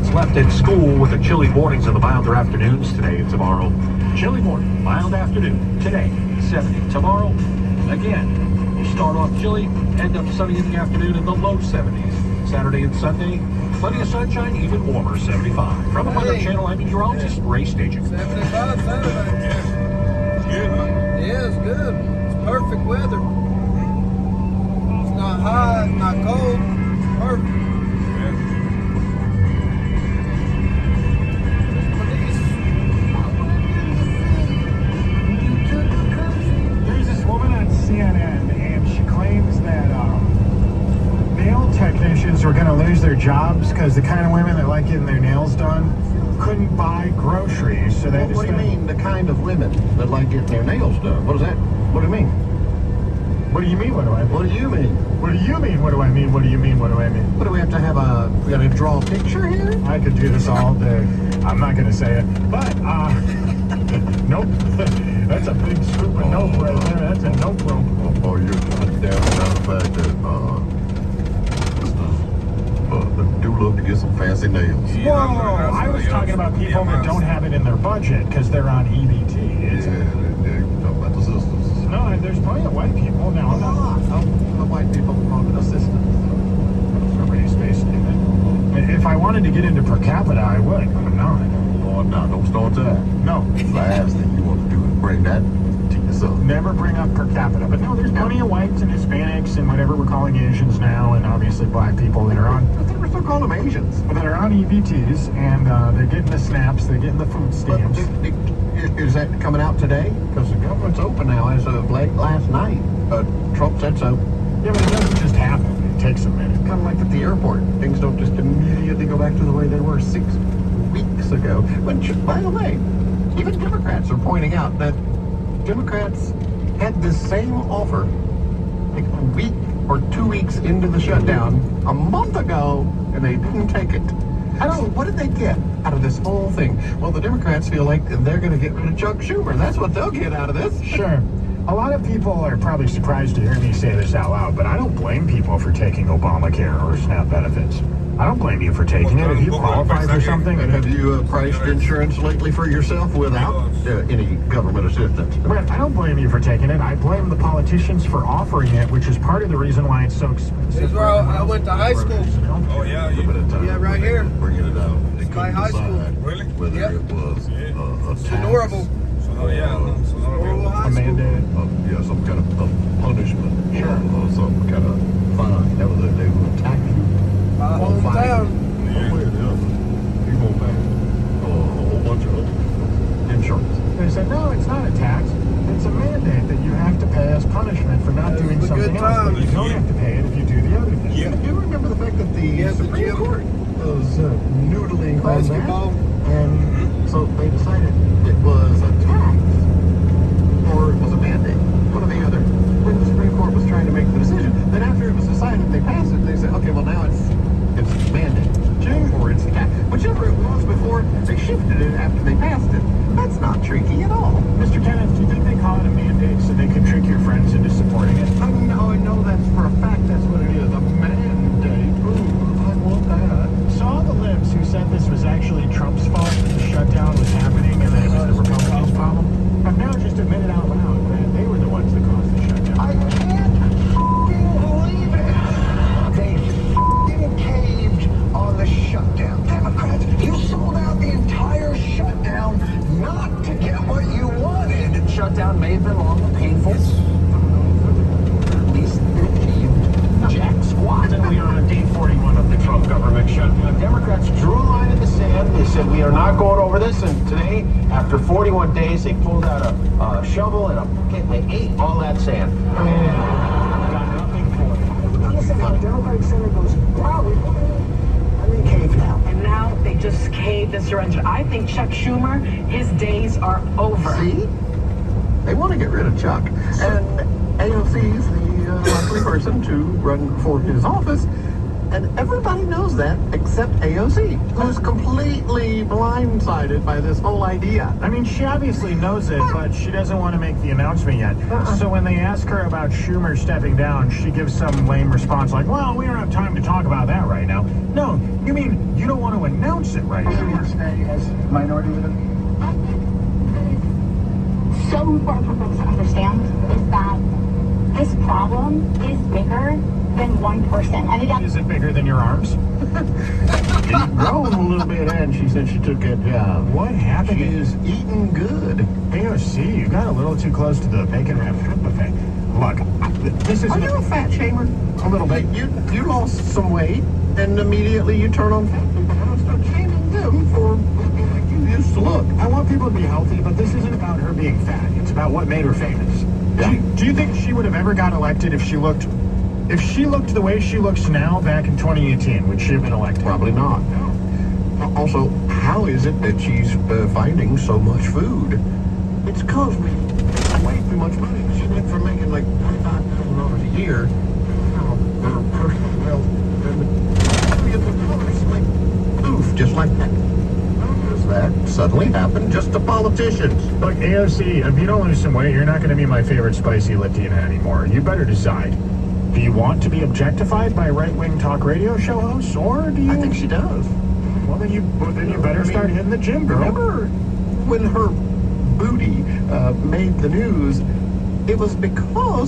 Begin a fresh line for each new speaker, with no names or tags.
immigrants left at school with the chilly mornings and the milder afternoons today and tomorrow. Chilly morning, mild afternoon. Today, 70. Tomorrow, again, we'll start off chilly, end up sunny in the afternoon in the low 70s. Saturday and Sunday, plenty of sunshine, even warmer, 75. From the Weather Channel, I'm meteorologist Ray Staging.
75 Saturday.
Yeah. It's good, huh?
Yeah, it's good. It's perfect weather. It's not hot, it's not cold. It's perfect.
There's this woman on CNN, and she claims that nail technicians were going to lose their jobs because the kind of women that like getting their nails done couldn't buy groceries, so they
What do you mean, the kind of women that like getting their nails done? What is that? What do you mean?
What do you mean? What do I mean?
What do you mean?
What do you mean? What do I mean? What do you mean? What do I mean?
What do we have to have we got to draw a picture here?
I could do this all day. I'm not going to say it, but nope. That's a big scoop of nope right there. That's a nope rope.
Oh, you're down the fact that they do love to get some fancy nails.
Whoa! I was talking about people that don't have it in their budget because they're on EBT.
Yeah, talking about the sisters.
No, there's plenty of white people now.
The white people want an assistant.
Everybody's facing it. If I wanted to get into per capita, I would, but I'm not.
Oh, no, don't start that.
No.
Last thing you want to do is bring that to yourself.
Never bring up per capita. But no, there's plenty of whites and Hispanics and whatever we're calling Asians now, and obviously black people that are on.
I think we're still calling them Asians.
That are on EBTs, and they're getting the snaps, they're getting the food stamps.
Is that coming out today? Because the government's open now as of late last night. Trump said so.
Yeah, but it doesn't just happen. It takes a minute.
Kind of like at the airport. Things don't just immediately go back to the way they were 6 weeks ago. Which, by the way, even Democrats are pointing out that Democrats had this same offer like a week or 2 weeks into the shutdown a month ago, and they didn't take it. What did they get out of this whole thing? Well, the Democrats feel like they're going to get rid of Chuck Schumer. That's what they'll get out of this.
Sure. A lot of people are probably surprised to hear me say this out loud, but I don't blame people for taking Obamacare or SNAP benefits. I don't blame you for taking it. If you qualify for something...
And have you priced insurance lately for yourself without any government assistance?
But I don't blame you for taking it. I blame the politicians for offering it, which is part of the reason why it's so expensive.
This is where I went to high school.
Oh, yeah.
Yeah, right here.
Bringing it out.
It's my high school.
Really?
Whether it was a tax,
Adorable.
Oh, yeah.
Adorable high
A
school.
mandate.
some kind of punishment,
Sure.
or some kind of fine. That was they would attack you.
My
Or fine
hometown.
you. One way or the other, you gonna pay a whole bunch of insurance.
They said, no, it's not a tax. It's a mandate that you have to pay as punishment for not doing
It's a
something
good
else, but
time.
you don't have to pay it if you do the other thing.
Yeah.
Do you remember the fact that the
Yeah, the
Supreme
gym.
Court was noodling on
Basketball.
that? And so they decided it was a tax or it was a mandate, one or the other. When the Supreme Court was trying to make the decision, then after it was decided, they passed it. They said, okay, well now it's mandate, or it's tax. Whichever it was before, they shifted it after they passed it. That's not tricky at all.
Mr. Kenneth, do you think they call it a mandate so they can trick your friends into supporting it?
I know that's for a fact. That's what it is. A mandate. Ooh, I want that.
So all the libs who said this was actually Trump's fault that the shutdown was happening and that it was the Republicans' problem have now just admitted out loud that they were the ones that caused the shutdown.
I can't believe it. They caved on the shutdown. Democrats, you sold out the entire shutdown not to get what you wanted.
The shutdown may have been long and painful. At least it achieved jack squat. And we are on day 41 of the Trump government shutdown. Democrats drew a line in the sand. They said, we are not going over this. And today, after 41 days, they pulled out a shovel and a bucket. They ate all that sand. Got nothing for it.
Listen, the Democratic Senate goes, wow, and they cave now.
And now they just caved and surrendered. I think Chuck Schumer, his days are over.
See? They want to get rid of Chuck. And AOC's the likely person to run for his office. And everybody knows that except AOC, who's completely blindsided by this whole idea.
I mean, she obviously knows it, but she doesn't want to make the announcement yet. So when they ask her about Schumer stepping down, she gives some lame response like, well, we don't have time to talk about that right now. No, you mean you don't want to announce it right now.
As minority leader?
I think what is so important for folks to understand is that this problem is bigger than one person. And it
Is it bigger than your arms?
She's grown a little bit, and she said she took that job.
What happened?
She's eating good.
AOC, you got a little too close to the bacon wrap fruit buffet. Look, this is
Are you a fat shamer?
a little bit.
You lost some weight, and immediately you turn on fat people and start shaming them for looking like you used to look.
I want people to be healthy, but this isn't about her being fat. It's about what made her famous.
Yeah.
Do you think she would have ever got elected if she looked the way she looks now back in 2018? Would she have been elected?
Probably not. Also, how is it that she's finding so much food? It's because we way too much money. She went from making like $25,000 a year, her personal wealth, millions of dollars, like poof, just like that. How does that suddenly happen just to politicians?
Look, AOC, if you don't lose some weight, you're not going to be my favorite spicy Latina anymore. You better decide. Do you want to be objectified by right-wing talk radio show hosts, or do you...
I think she does.
Well, then you better start hitting the gym, girl.
Remember when her booty made the news? It was because